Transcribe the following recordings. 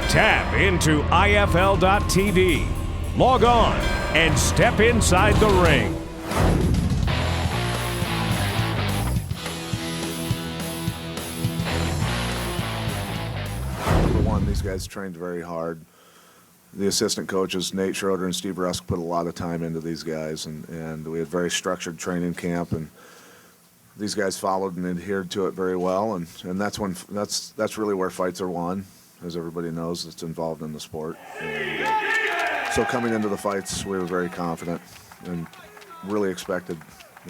Tap into IFL.tv. Log on and step inside the ring. Number one, these guys trained very hard. The assistant coaches, Nate Schroeder and Steve Rusk, put a lot of time into these guys, and we had very structured training camp, and these guys followed and adhered to it very well, and that's really where fights are won, as everybody knows that's involved in the sport. And, so coming into the fights, we were very confident and really expected,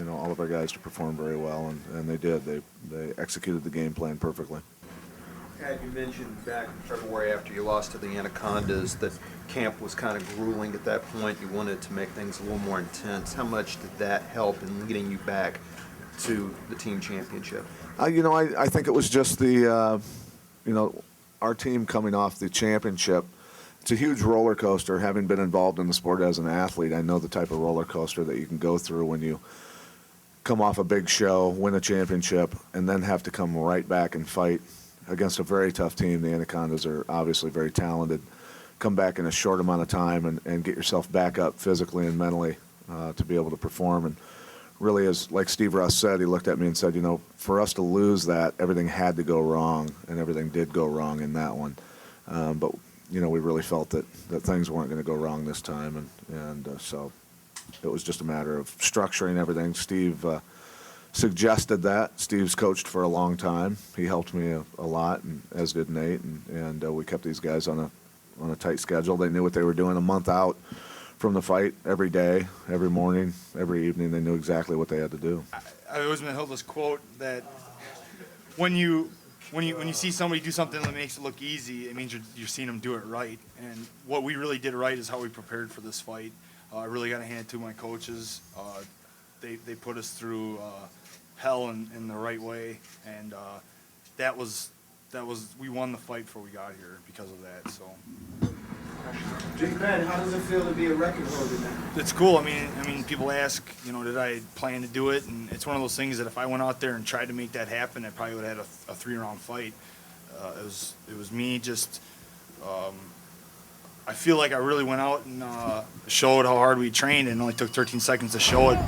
all of our guys to perform very well, and they did. They executed the game plan perfectly. Pat, you mentioned back in February after you lost to the Anacondas that camp was kind of grueling at that point. You wanted to make things a little more intense. How much did that help in leading you back to the team championship? I think it was just the, our team coming off the championship. It's a huge roller coaster. Having been involved in the sport as an athlete, I know the type of roller coaster that you can go through when you come off a big show, win a championship, and then have to come right back and fight against a very tough team. The Anacondas are obviously very talented. Come back in a short amount of time and get yourself back up physically and mentally to be able to perform. And really, as like Steve Russ said, he looked at me and said, for us to lose that, everything had to go wrong, and everything did go wrong in that one. But we really felt that things weren't going to go wrong this time, and so it was just a matter of structuring everything. Steve suggested that. Steve's coached for a long time. He helped me a lot, and as did Nate, and we kept these guys on a tight schedule. They knew what they were doing a month out from the fight, every day, every morning, every evening. They knew exactly what they had to do. I always been told this quote that when you see somebody do something that makes it look easy, it means you're seeing them do it right. And what we really did right is how we prepared for this fight. I really got to hand it to my coaches. They put us through hell in the right way, and that was we won the fight before we got here because of that. So. Ben, how does it feel to be a record holder now? It's cool. I mean, people ask, did I plan to do it? And it's one of those things that if I went out there and tried to make that happen, I probably would have had a 3-round fight. It was me just. I feel like I really went out and showed how hard we trained, and it only took 13 seconds to show it.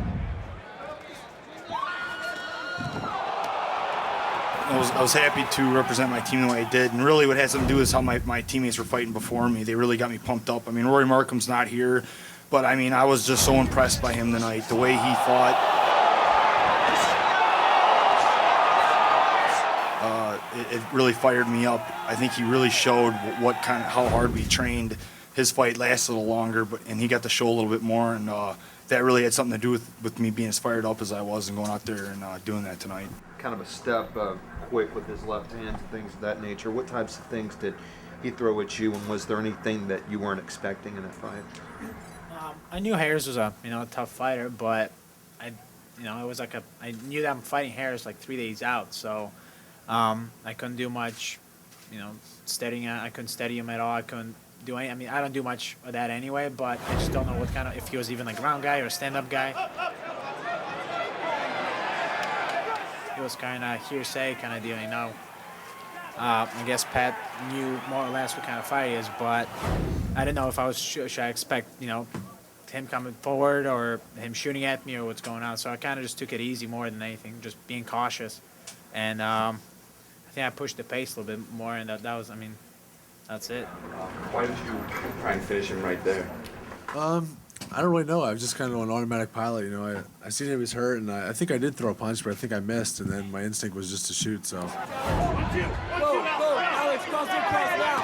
I was happy to represent my team the way I did, and really what had something to do is how my teammates were fighting before me. They really got me pumped up. Rory Markham's not here, but I was just so impressed by him tonight, the way he fought. It really fired me up. I think he really showed how hard we trained. His fight lasted a little longer, and he got to show a little bit more, and that really had something to do with me being as fired up as I was and going out there and doing that tonight. Kind of a step quick with his left hand and things of that nature. What types of things did he throw at you, and was there anything that you weren't expecting in that fight? I knew Harris was a tough fighter, but it was like I knew that I'm fighting Harris like 3 days out, so I couldn't do much, steadying. I couldn't steady him at all. I couldn't do any. I don't do much of that anyway, but I just don't know if he was even a ground guy or a stand-up guy. It was kind of hearsay kind of deal, I guess Pat knew more or less what kind of fight he is, but I didn't know if I was should I expect him coming forward or him shooting at me or what's going on. So I kind of just took it easy more than anything, just being cautious, and I think I pushed the pace a little bit more, and that was that's it. Why did you try and finish him right there? I don't really know. I was just kind of on automatic pilot. I seen he was hurt, and I think I did throw a punch, but I think I missed, and then my instinct was just to shoot. So. Go, Alex, cross in, cross now.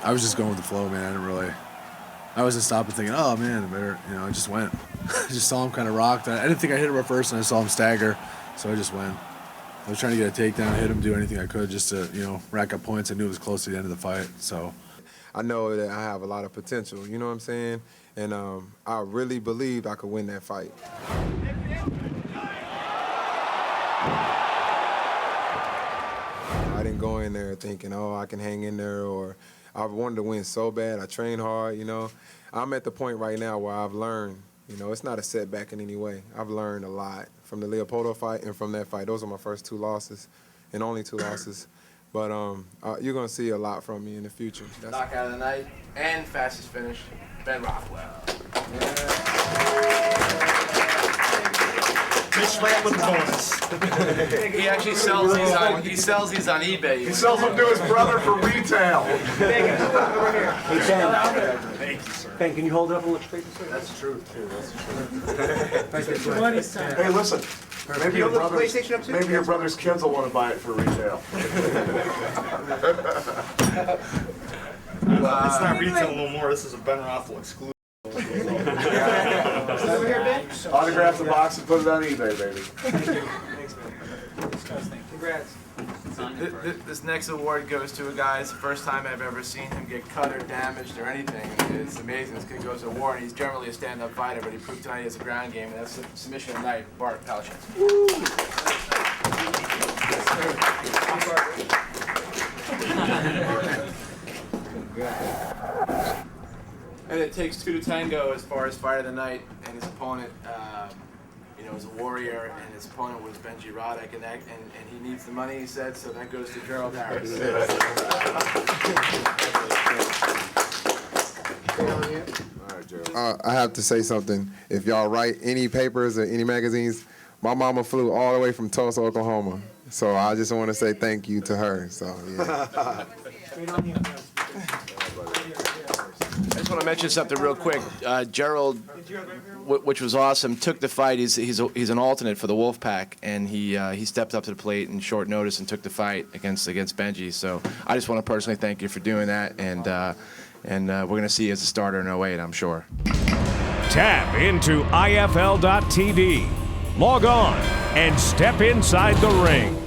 I was just going with the flow, man. I wasn't stopping thinking, oh man, I better, I just went. I just saw him kind of rocked. I didn't think I hit him at first, and I saw him stagger, so I just went. I was trying to get a takedown, hit him, do anything I could just to, rack up points. I knew it was close to the end of the fight, so. I know that I have a lot of potential, you know what I'm saying? And I really believed I could win that fight. I didn't go in there thinking, I can hang in there, or I wanted to win so bad. I trained hard, I'm at the point right now where I've learned, it's not a setback in any way. I've learned a lot from the Leopoldo fight and from that fight. Those are my first 2 losses and only 2 losses. But you're gonna see a lot from me in the future. Knockout of the night and fastest finish, Ben Rothwell. Mitch Lamb with a bonus. He actually sells these on eBay. He sells them to his brother for retail. Thank you, sir. Ben, can you hold it up and look straight this way? That's true, too. That's true. Hey, listen. Maybe your PlayStation up too? maybe your brother's kids will want to buy it for retail. It's not retail no more. This is a Ben Rothwell exclusive. Over here, Ben. Autograph the box and put it on eBay, baby. Thank you. Thanks, man. Congrats. This next award goes to a guy. It's the first time I've ever seen him get cut or damaged or anything. It's amazing. This kid goes to war, and he's generally a stand-up fighter, but he proved tonight he has a ground game, and that's submission of the night, Bart Palachin. And it takes two to tango as far as fight of the night, and his opponent, was a warrior, and his opponent was Benji Roddick, and he needs the money, he said, so that goes to Gerald Harris. I have to say something. If y'all write any papers or any magazines, my mama flew all the way from Tulsa, Oklahoma. So I just want to say thank you to her. So yeah. I just want to mention something real quick. Gerald, which was awesome, took the fight. He's an alternate for the Wolfpack, and he stepped up to the plate in short notice and took the fight against Benji. So I just want to personally thank you for doing that, and we're going to see you as a starter in 08, I'm sure. Tap into IFL.tv. Log on and step inside the ring.